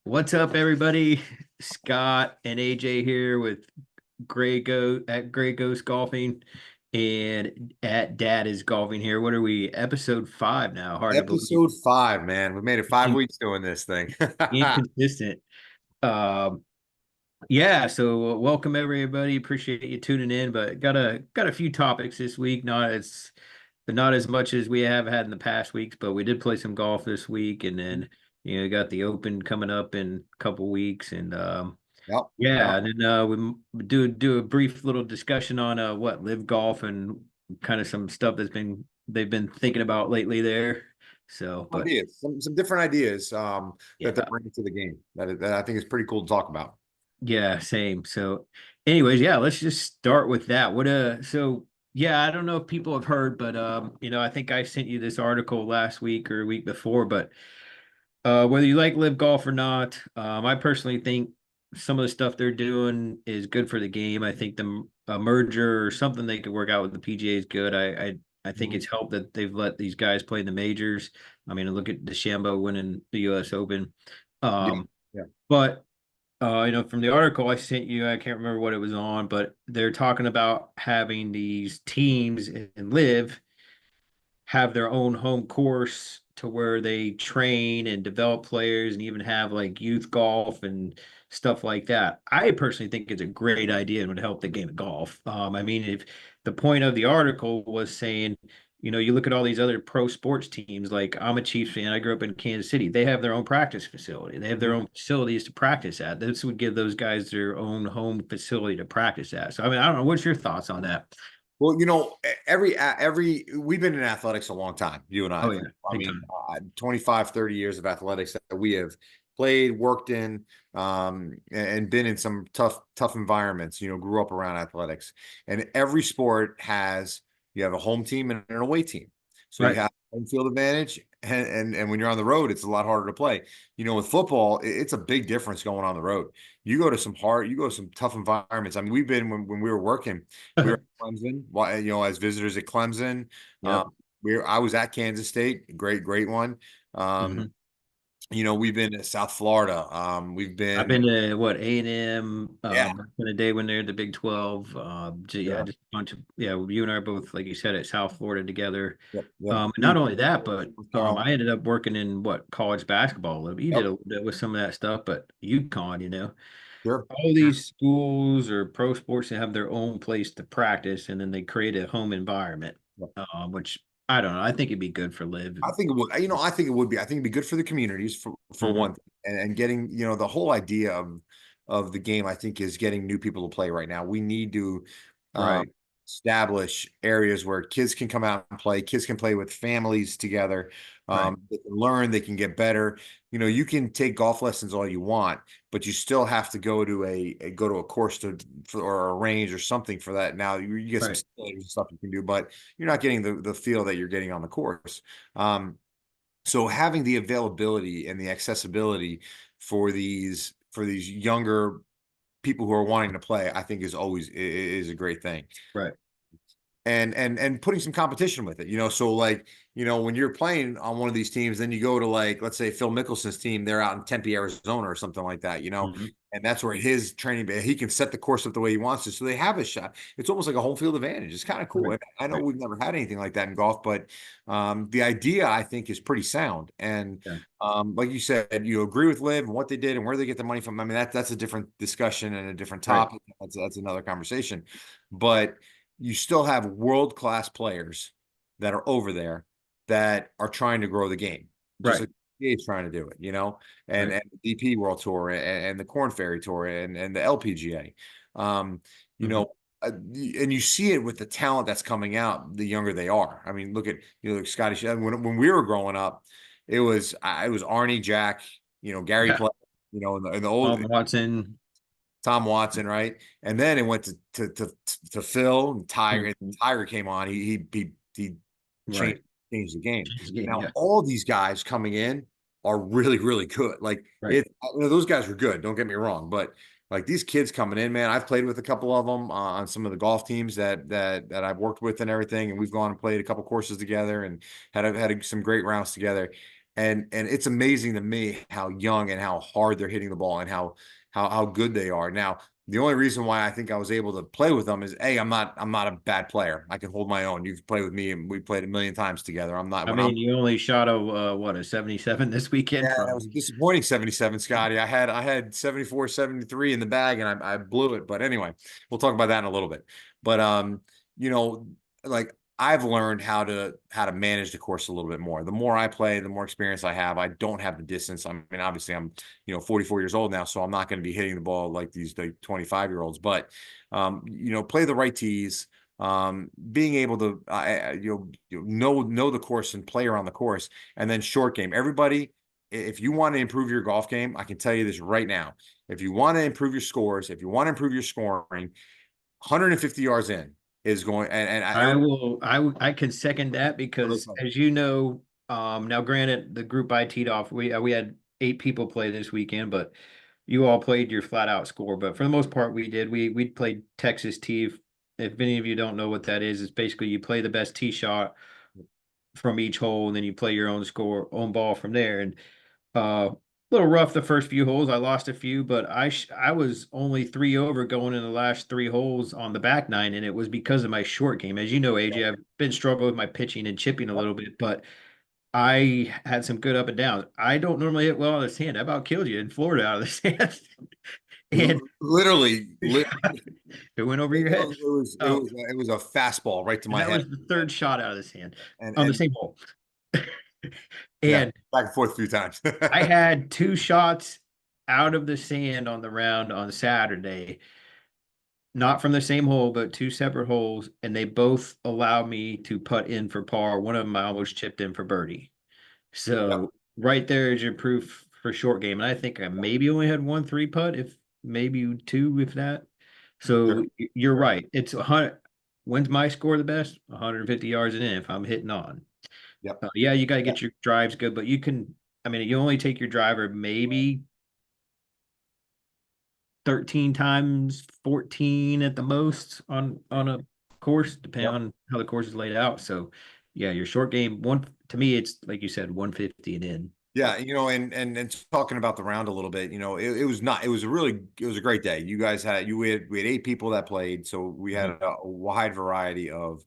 What's up, everybody? Scott and AJ here with Gray Ghost Golfing and at Dadisgolfing here. What are we? Episode 5 now. Hard to believe. Episode 5, man. We made it 5 weeks doing this thing. Inconsistent. Um, yeah, so welcome everybody. Appreciate you tuning in, but got a few topics this week. Not as much as we have had in the past weeks, but we did play some golf this week, and then got the Open coming up in a couple weeks, and Yep. yeah, Yep. and then we do a brief little discussion on what live golf and kind of some stuff they've been thinking about lately there. So, but Ideas, some different ideas that they're yeah, bringing to the game that I think is pretty cool to talk about. yeah, same. So, anyways, yeah, let's just start with that. So yeah, I don't know if people have heard, but I think I sent you this article last week or a week before, but whether you like live golf or not, I personally think some of the stuff they're doing is good for the game. I think the a merger or something they could work out with the PGA is good. I think Mhm. it's helped that they've let these guys play in the majors. I mean, look at DeChambeau winning the U.S. Open. Yeah. Um, Yeah. but from the article I sent you, I can't remember what it was on, but they're talking about having these teams and live have their own home course to where they train and develop players and even have like youth golf and stuff like that. I personally think it's a great idea and would help the game of golf. I mean, if the point of the article was saying, you look at all these other pro sports teams, like I'm a Chiefs fan, I grew up in Kansas City. They have their own practice facility, they have their Mhm. own facilities to practice at. This would give those guys their own home facility to practice at. So, I mean, I don't know. What's your thoughts on that? Well, every we've been in athletics a long time, you and I. Oh, yeah, I big mean, time. 25, 30 years of athletics that we have played, worked in, and been in some tough environments, grew up around athletics. And every sport you have a home team and an away team. So you Right. have home field advantage, and when you're on the road, it's a lot harder to play. With football, it's a big difference going on the road. You go to some tough environments. I mean, we've been when we were working. We were at Clemson, as visitors at Clemson. Um, Yep. I was at Kansas State, great one. Um, Hmm. we've been to South Florida. We've I've been, been to what A&M yeah, back in the day when they're the Big 12. Yeah, sure, just a bunch of you and I are both, like you said, at South Florida together. yep, yep. And not only that, but North Carolina, I ended up working in what college basketball a little bit. You did yep, a little bit with some of that stuff, but UConn, sure. all these schools or pro sports that have their own place to practice, and then they create a home environment, Yep. which I don't know. I think it'd be good for live. I think it would. I think it would be. I think it'd be good for the communities for Hmm. one thing, and getting the whole idea of the game. I think is getting new people to play right now. We need to um, Right. establish areas where kids can come out and play. Kids can play with families together. Right. They can learn. They can get better. You can take golf lessons all you want, but you still have to go to a course or a range or something for that. Now you get some Right. simulators and stuff you can do, but you're not getting the feel that you're getting on the course. Um, so having the availability and the accessibility for these younger people who are wanting to play, I think is a great thing. Right. And putting some competition with it, so like, when you're playing on one of these teams, then you go to, like, let's say Phil Mickelson's team, they're out in Tempe, Arizona or something like that, Hmm. and that's where his training, he can set the course up the way he wants to. So they have a shot. It's almost like a home field advantage. It's kind of cool. Right. And I know Right. we've never had anything like that in golf, but the idea, I think, is pretty sound. And Yeah. like you said, you agree with Liv and what they did and where they get the money from. I mean, that's a different discussion and a different Right. topic. That's another conversation. But you still have world-class players that are over there that are trying to grow the game, just Right. like the PGA is trying to do it, and Right. and the DP World Tour and the Corn Ferry Tour and the LPGA, you Hmm. know, and you see it with the talent that's coming out. The younger they are, I mean, look at like Scotty. When we were growing up, it was Arnie, Jack, Gary Yeah. Player, in the old Watson. Tom Watson, right? And then it went to Phil and Tiger. And Mhm. Tiger came on. He changed Right. changed the game. Change the game. Now Yeah. all these guys coming in are really really good. Like, Right. those guys were good. Don't get me wrong, but like these kids coming in, man, I've played with a couple of them on some of the golf teams that I've worked with and everything, and we've gone and played a couple courses together and had some great rounds together. and it's amazing to me how young and how hard they're hitting the ball and how good they are. Now, the only reason why I think I was able to play with them is A, I'm not a bad player. I can hold my own. You've played with me and we played a million times together. I'm not I when I'm mean, you only shot a what, a 77 this weekend Yeah, that was a from. disappointing 77, Scotty. I had 74, 73 in the bag and I blew it. But anyway, we'll talk about that in a little bit. But you know, like I've learned how to manage the course a little bit more. The more I play, the more experience I have. I don't have the distance. I mean, obviously I'm, 44 years old now, so I'm not going to be hitting the ball like these like 25-year-olds, but play the right tees. Being able to know the course and play around the course, and then short game. Everybody, if you want to improve your golf game, I can tell you this right now. If you want to improve your scores, if you want to improve your scoring, 150 yards in is going, and I everybody, will. I can second that because, as you know, now granted, the group I teed off, we had 8 people play this weekend, but you all played your flat out score. But for the most part, we did. We played Texas tee. If any of you don't know what that is, it's basically you play the best tee shot from each hole, and then you play your own score, own ball from there. And a little rough the first few holes. I lost a few, but I was only 3 over going in the last 3 holes on the back nine, and it was because of my short game. As you know, AJ, I've been struggling with my pitching and chipping a little bit, but I had some good up and downs. I don't normally hit well out of the sand. I about killed you in Florida out of the sand, and literally, it went over it your head. was it Oh, was it was a fastball right to and my that head, was the third shot out of the sand on the and same hole. yeah, And back and forth a few times. I had 2 shots out of the sand on the round on Saturday, not from the same hole, but 2 separate holes, and they both allowed me to putt in for par. One of them I almost chipped in for birdie. Yep, So right there is your proof for short game. And I think I maybe only had 1 3 putt, if maybe 2, if that. So sure, you're sure. right. It's 100. When's my score the best? 150 yards and in if I'm hitting on. Yep. Yeah, you got to Yeah. get your drives good, but you can. I mean, you only take your driver maybe 13 times, 14 at the most on a course, depending Yep. on how the course is laid out. So yeah, your short game one to me, it's like you said, 150 and in. Yeah, and talking about the round a little bit, it was not it was a great day. You guys had we had 8 people that played, so we had Mhm. a wide variety of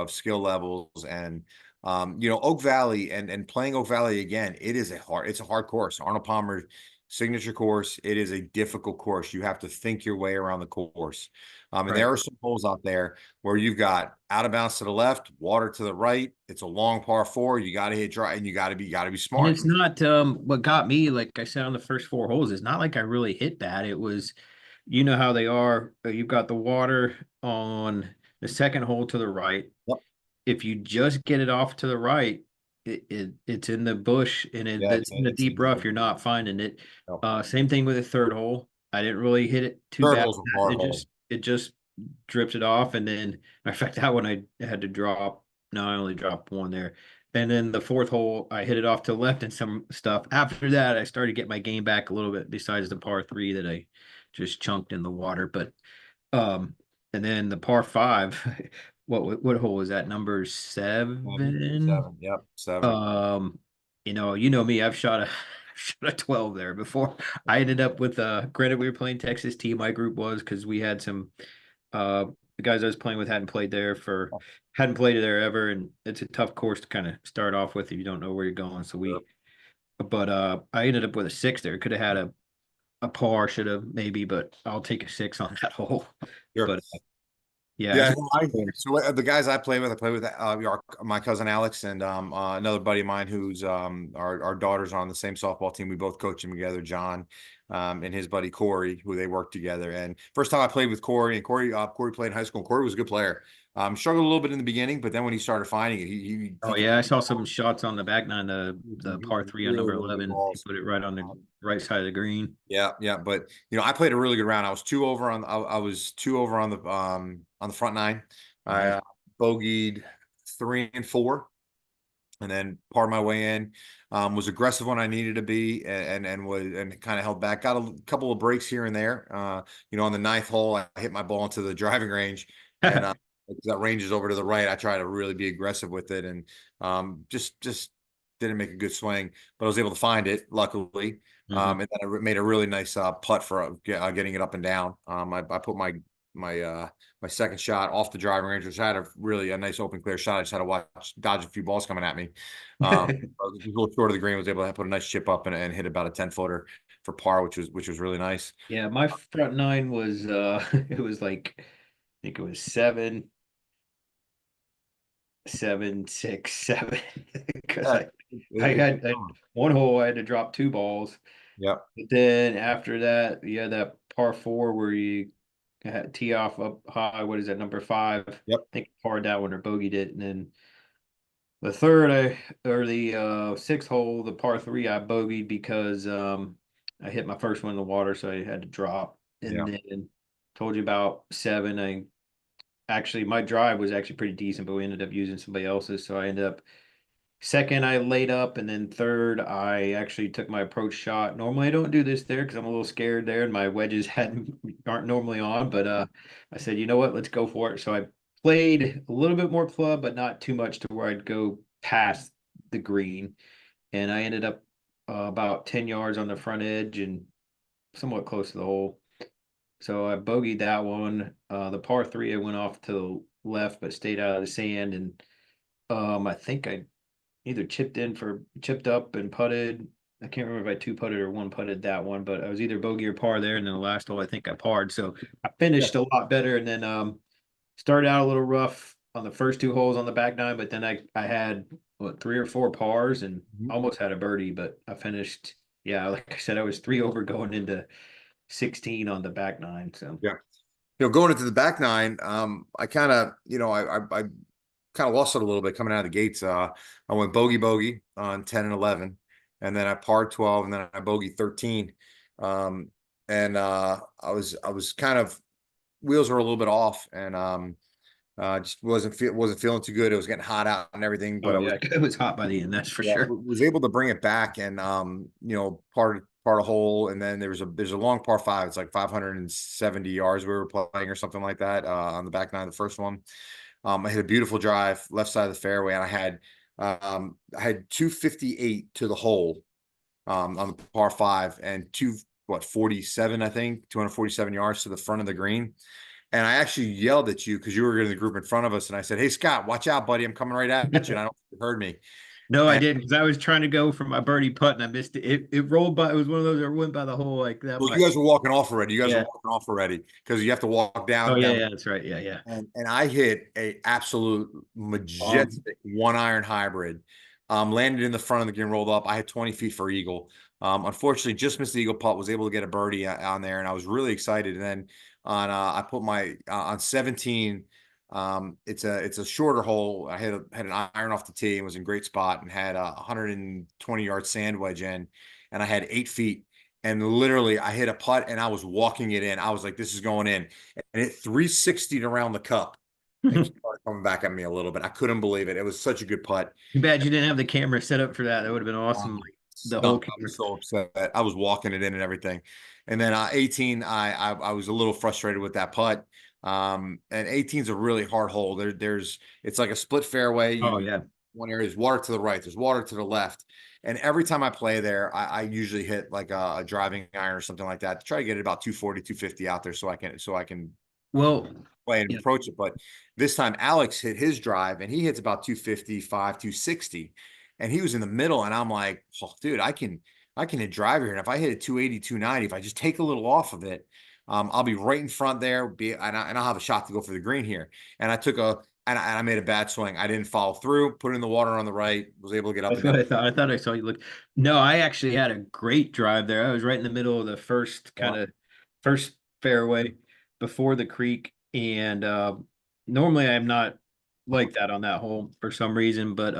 skill levels, and Oak Valley, and playing Oak Valley again, it's a hard course. Arnold Palmer signature course. It is a difficult course. You have to think your way around the course. And Right. there are some holes out there where you've got out of bounds to the left, water to the right. It's a long par four. You got to hit dry, and you got to be And smart. it's not what got me, like I said on the first 4 holes, it's not like I really hit bad. It was, you know how they are. You've got the water on the second hole to the right. Yep. If you just get it off to the right, it's in the bush and Yeah, it's in the it's deep rough. You're not finding it. no. Same thing with the third hole. I didn't really hit it too Third bad. hole's a hard hole. It just drifted off, and then matter of fact, that one I had to drop. No, I only dropped one there. And then the fourth hole, I hit it off to the left and some stuff. After that, I started to get my game back a little bit. Besides the par three that I just chunked in the water, but um, and then the par five, what hole was that? Number 7. 7. Yep. 7. Um, you know me, I've shot a shot a 12 there before. I ended up with granted we were playing Texas T, my group was because we had some the guys I was playing with hadn't played there ever, and it's a tough course to kind of start off with if you don't know where you're going. So Sure. but I ended up with a 6 there. Could have had a par, should have maybe, but I'll take a 6 on that hole. Sure. But yeah, Yeah, it's no, so the guys I play with my cousin Alex and another buddy of mine who's our daughters are on the same softball team. We both coach them together, John, and his buddy Corey, who they work together. And first time I played with Corey, and Corey played in high school. And Corey was a good player. Struggled a little bit in the beginning, but then when he started finding it, oh yeah, I saw some shots on the back nine, the he par three on really number really good 11. He balls. put it right on the right side of the green. Yeah, yeah, but I played a really good round. I was 2 over on the front nine. I Nice. bogeyed 3 and 4, and then part my way in. Was aggressive when I needed to be, and kind of held back. Got a couple of breaks here and there. On the ninth hole, I hit my ball into the driving range, and that range is over to the right. I try to really be aggressive with it, and just didn't make a good swing, but I was able to find it, luckily. Hmm. And then I made a really nice putt for getting it up and down. I put my my second shot off the driving range, which had a nice open clear shot. I just had to dodge a few balls coming at me. I was a little short of the green, was able to put a nice chip up and hit about a 10-footer for par, which was really nice. Yeah, my front nine was it was like I think it was 7, 7, 6, 7 because Yeah, I it's had one hole I had to drop two balls. Yep. But then after that, you had that par four where you had tee off up high. What is that, number five? I Yep. think I parred that one or bogeyed it. And then the third, or the sixth hole, the par three, I bogeyed because I hit my first one in the water, so I had to drop. Yeah. And then told you about seven. I actually my drive was actually pretty decent, but we ended up using somebody else's, so I ended up second, I laid up, and then third, I actually took my approach shot. Normally, I don't do this there because I'm a little scared there, and my wedges hadn't aren't normally on. But I said, you know what, let's go for it. So I played a little bit more club, but not too much to where I'd go past the green, and I ended up about 10 yards on the front edge and somewhat close to the hole. So I bogeyed that one. The par three, I went off to the left, but stayed out of the sand, and I think I either chipped up and putted. I can't remember if I two putted or one putted that one, but I was either bogey or par there. And then the last hole, I think I parred. So I Yeah. finished a lot better. And then started out a little rough on the first two holes on the back nine, but then I had what, three or four pars and Mhm. almost had a birdie, but I finished. Yeah, like I said, I was three over going into 16 on the back nine. So Yeah. Going into the back nine, I kind of, I kind of lost it a little bit coming out of the gates. I went bogey on 10 and 11, and then I parred 12, and then I bogey 13. Um, and I was kind of wheels were a little bit off, and just wasn't feeling too good. It was getting hot out and everything, but oh I yeah, was it was hot by the end, that's for yeah, sure. was able to bring it back and part a hole, and then there's a long par five. It's like 570 yards we were playing or something like that on the back nine of the first one. I hit a beautiful drive left side of the fairway, and I had 258 to the hole on the par five, and 47, I think 247 yards to the front of the green. And I actually yelled at you because you were in the group in front of us, and I said, "Hey Scott, watch out, buddy! I'm coming right at you." And I don't think you heard me. No, I And didn't because I was trying to go for my birdie putt and I missed it. It rolled by. It was one of those that went by the hole like that well, you much. guys were walking off already. You guys were Yeah. walking off already because you have to walk Oh down yeah, down. yeah, that's right. Yeah, yeah. And I hit a absolute Um, majestic 1 iron hybrid. Landed in the front of the green, rolled up. I had 20 feet for eagle. Unfortunately, just missed the eagle putt. Was able to get a birdie on there, and I was really excited. And then I put my on 17. It's a shorter hole. I had an iron off the tee and was in great spot and had a 120-yard sand wedge in, and I had 8 feet. And literally, I hit a putt and I was walking it in. I was like, "This is going in," and it 360'd around the cup and too started coming back at me a little bit. I couldn't believe it. It was such a good putt. bad you didn't have the camera set up for that. That would have been awesome. Um, Like the whole I'm camera. so upset. I was walking it in and everything. And then 18, I was a little frustrated with that putt. And 18 is a really hard hole. It's like a split fairway. Oh yeah. One area is water to the right, there's water to the left. And every time I play there, I usually hit like a driving iron or something like that to try to get it about 240, 250 out there so I can Well, play and yeah. approach it. But this time Alex hit his drive and he hits about 255, 260. And he was in the middle. And I'm like, oh, dude, I can hit drive here. And if I hit a 280, 290, if I just take a little off of it, I'll be right in front there. And I'll have a shot to go for the green here. And I made a bad swing. I didn't follow through, put in the water on the right, was able to get up That's and what down. I thought. I thought I saw you look. No, I actually had a great drive there. I was right in the middle of the Yeah. first fairway before the creek. And normally I'm not like that on that hole for some reason, but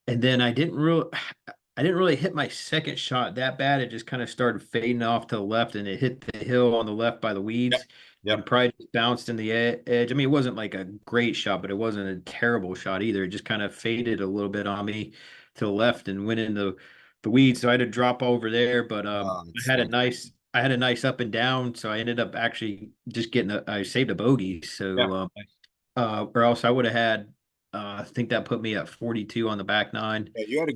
and then I didn't really hit my second shot that bad. It just kind of started fading off to the left and it hit the hill on the left by the Yep. weeds and Yep. probably just bounced in the edge. I mean, it wasn't like a great shot, but it wasn't a terrible shot either. It just kind of faded a little bit on me to the left and went into the weeds. So I had to drop over there, but It stinks. I had a nice up and down. So I ended up actually just I saved a bogey. Yeah. So or else I would have had I think that put me at 42 on the back nine, Yeah, you had a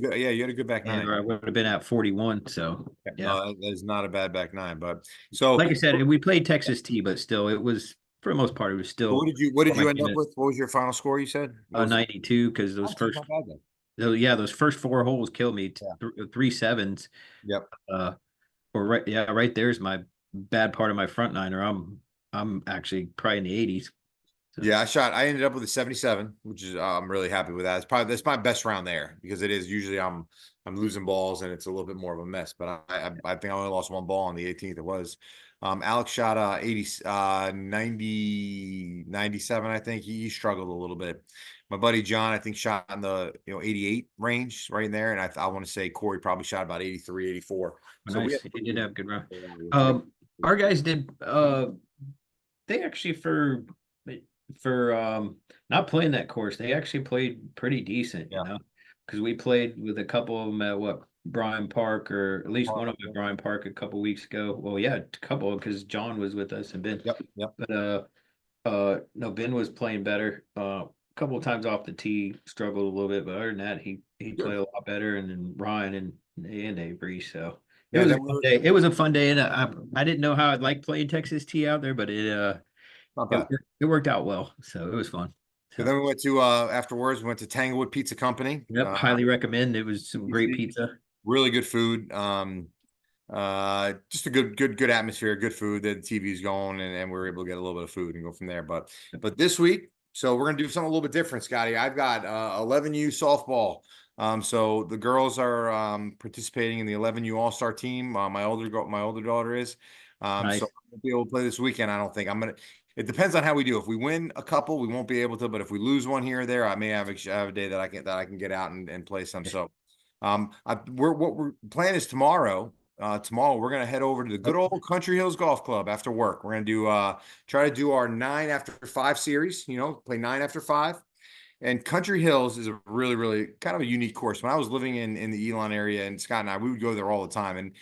good back and nine. or I would have been at 41. So Yeah, yeah, no, that is not a bad back nine. But so like I said, we played Texas T, but still, it was for the most part, it was what still did for my you end team up at with? What was your final score you said? What was it? 92 because those Actually, first, not bad then. yeah, those first four holes killed me. Yeah. Three sevens, Yep. uh, or right, yeah, right there's my bad part of my front nine, or I'm actually probably in the 80s. So Yeah, I ended up with a 77, which is I'm really happy with that. It's probably that's my best round there because it is usually I'm losing balls and it's a little bit more of a mess. But I think I only lost one ball on the 18th. It was Alex shot 80 90 97. I think he struggled a little bit. My buddy John, I think, shot in the 88 range right in there. And I want to say Corey probably shot about 83, 84. So we had nice. a He pretty did good have a good run. three. Our guys did they actually for not playing that course, they actually played pretty decent, Yeah. because we played with a couple of them at what Bryan Park, or at least one Park, of them yeah. at Bryan Park a couple weeks ago. Well, yeah, a couple because John was with us and Ben, Yep. Yep. but no, Ben was playing better. A couple of times off the tee, struggled a little bit, but other than that, he played Good. a lot better. And then Ryan and Avery, so it Yeah. was a Then fun day. It was a fun day, and I didn't know how I'd like playing Texas Tee out there, but not it bad. it worked out well, so it was fun. So So, then we went to afterwards, we went to Tanglewood Pizza Company. yep, highly recommend. It was some great pizza. Really good food. Just a good atmosphere, good food. The TV's going, and we were able to get a little bit of food and go from there. But this week, so we're gonna do something a little bit different, Scotty. I've got 11U softball. So the girls are participating in the 11U All Star team. My older daughter is. So Nice. I won't be able to play this weekend. I don't think I'm gonna. It depends on how we do. If we win a couple, we won't be able to. But if we lose one here or there, I may have a day that I can get out and play some. So we're plan is tomorrow. Tomorrow we're gonna head over to the good Yep. old Country Hills Golf Club after work. We're gonna do try to do our 9 after 5 series. Play 9 after 5. And Country Hills is a really kind of a unique course. When I was living in the Elon area, and Scott and I, we would go there all the time. And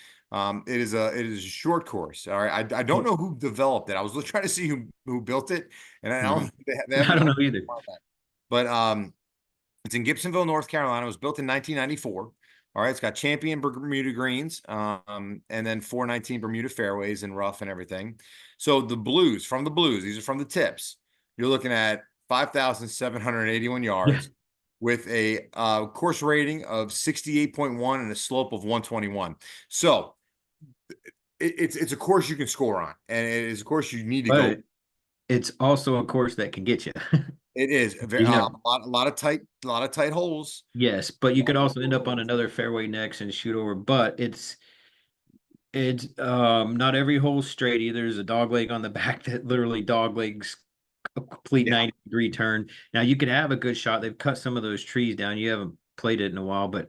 it is a short course. All right, I don't know who developed it. I was trying to see who built it, and I don't Mhm. they I haven't. don't know either. But it's in Gibsonville, North Carolina. It was built in 1994. All right, it's got champion Bermuda greens, and then 419 Bermuda fairways and rough and everything. So from the blues, these are from the tips. You're looking at 5,781 Yeah, yards with a course rating of 68.1 and a slope of 121. So it's a course you can score on, and it is a course you need to go. but it's also a course that can get you. It is a lot of tight holes. Yes, but you could also end up on another fairway next and shoot over. But it's not every hole straight either. There's a dog leg on the back that literally dog legs a complete Yeah, 90-degree turn. Now you can have a good shot. They've cut some of those trees down. You haven't played it in a while, but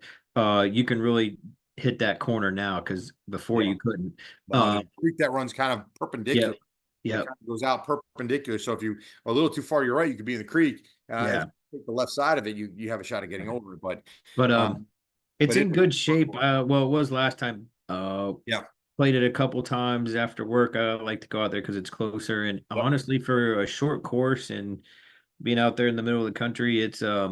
you can really hit that corner now because before yeah. you couldn't. No, there's a creek that runs kind of perpendicular. Yep, It yep, kind of goes out perpendicular. So if you are a little too far to your right, you could be in the creek. If yeah. you take the left side of it, you have a shot at getting over it. But Um, it's but it in good shape. Well, it was last time. yeah, Played it a couple times after work. I like to go out there because it's closer. And yep. honestly, for a short course and being out there in the middle of the country, it's they've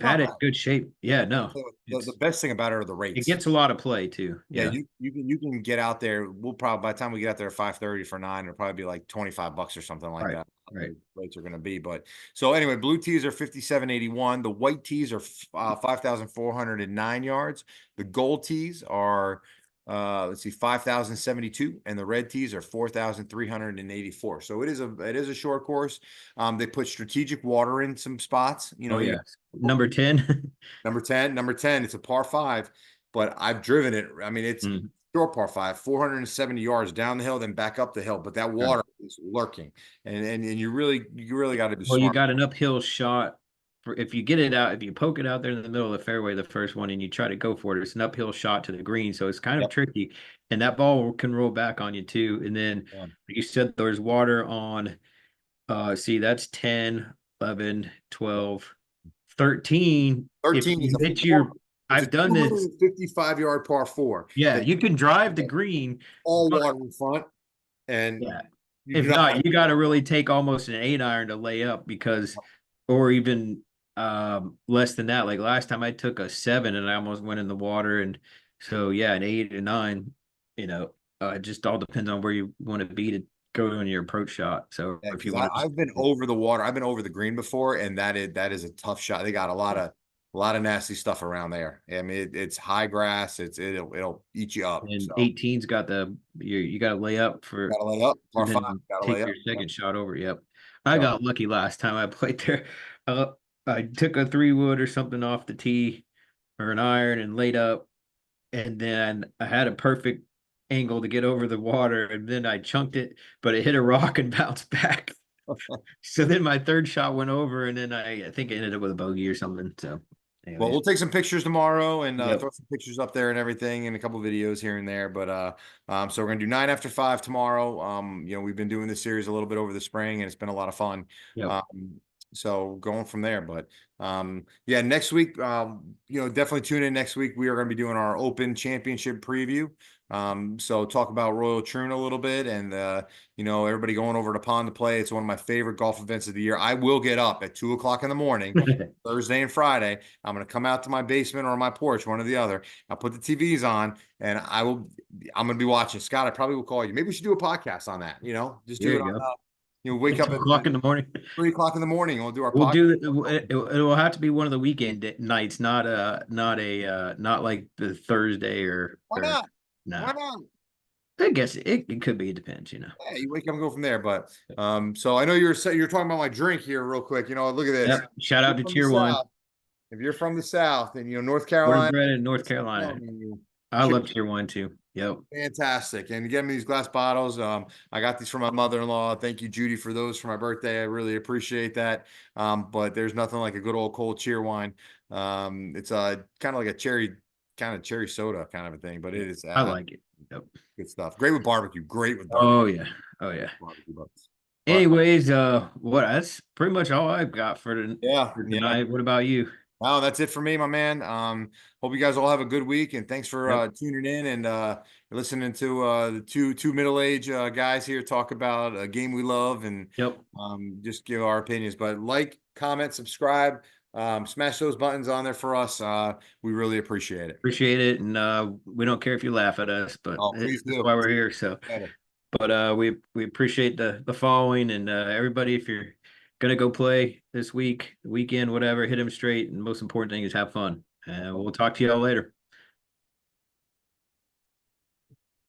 Not had it in bad. good shape. Yeah, I'll no, tell you what, the best thing about it are the it rates. gets a lot of play too. Yeah, Yeah, you can get out there. We'll probably by the time we get out there at 5:30 for 9, it'll probably be like $25 or something like right, that. right. The rates are going to be, but so anyway, blue tees are 5,781. The white tees are 5,409 yards. The gold tees are let's see, 5,072, and the red tees are 4,384. So it is a short course. They put strategic water in some spots. Oh You yeah, number 10. number 10, it's a par 5, but I've driven it. I mean, it's Mm, short par 5, 470 yards down the hill, then back up the hill. But that yeah. water is lurking, and you really got to be Well, you smart. got an uphill shot for if you get it out, if you poke it out there in the middle of the fairway, the first one, and you try to go for it, it's an uphill shot to the green. So it's kind of Yep. tricky. And that ball can roll back on you too. And then Yeah. like you said, there's water on see that's 10, 11, Yep. 12, 13. If 13 is you a hit four. It's a I've done this. 255-yard par 4 Yeah, that you can drive the green, all but water in front, and yeah. you do If not want not, you to. got to really take almost an 8 iron to lay up because or even less than that. Like last time I took a 7 and I almost went in the water. And so yeah, an 8 or 9, you know, it just all depends on where you want to be to go in your approach shot. So Yeah, if you because want to just I've been over the water. I've been over the green before, and that is a tough shot. They got a lot of nasty stuff around there. I mean, it's high grass. It'll eat you up. and So 18's got you got to lay up for gotta lay up. Par and five, then gotta lay take up. your Yep. second shot over. Yep. I So got lucky last time I played there. Uh, I took a 3 wood or something off the tee or an iron and laid up, and then I had a perfect angle to get over the water, and then I chunked it, but it hit a rock and bounced back. So then my third shot went over, and then I think I ended up with a bogey or something. So, well, anyways, we'll take some pictures tomorrow and yep, throw some pictures up there and everything and a couple videos here and there. But so we're gonna do 9 after 5 tomorrow. We've been doing this series a little bit over the spring and it's been a lot of fun. yep. Um, so going from there. But yeah, next week, definitely tune in next week. We are gonna be doing our Open Championship preview. So talk about Royal Troon a little bit and everybody going over to Pond to play. It's one of my favorite golf events of the year. I will get up at 2 o'clock in the morning, Thursday and Friday. I'm going to come out to my basement or my porch, one or the other. I'll put the TVs on and I'm going to be watching. Scott, I probably will call you. Maybe we should do a podcast on that, just do There it you on, go. wake At up two at o'clock in the morning. 3 o'clock in the morning. We'll do our We'll podcast. do it. It will have to be one of the weekend nights, not like the Thursday Why or not? no. Why not? I guess it could be. It depends. Yeah, you wake up and go from there. But so I know you're talking about my drink here real quick. Look at this. Yep. Shout If out you're to from the Tier One. South, if you're from the South and North Born and Carolina, bred in North listen, I'm Carolina. telling you, I love Tier One too. Yep. fantastic. And get me these glass bottles. I got these from my mother-in-law. Thank you, Judy, for those for my birthday. I really appreciate that. But there's nothing like a good old cold cheer wine. It's kind of like a cherry soda kind of a thing, but it is I like it. Yep. good stuff. Great with barbecue. Great with barbecue. Oh yeah. Oh yeah. Barbecue bucks. But Anyways, what that's pretty much all I've got yeah, for yeah. tonight. What about you? Well, that's it for me, my man. Hope you guys all have a good week, and thanks for Yep. tuning in and listening to the two middle-aged guys here talk about a game we love and Yep. just give our opinions. But like, comment, subscribe, smash those buttons on there for us. We really appreciate it. Appreciate it, and we don't care if you laugh at us, but Oh, please that's do. why we're here. So, Better. but we appreciate the following and everybody. If you're gonna go play this weekend, whatever, hit them straight. And most important thing is have fun. And we'll talk to you all later.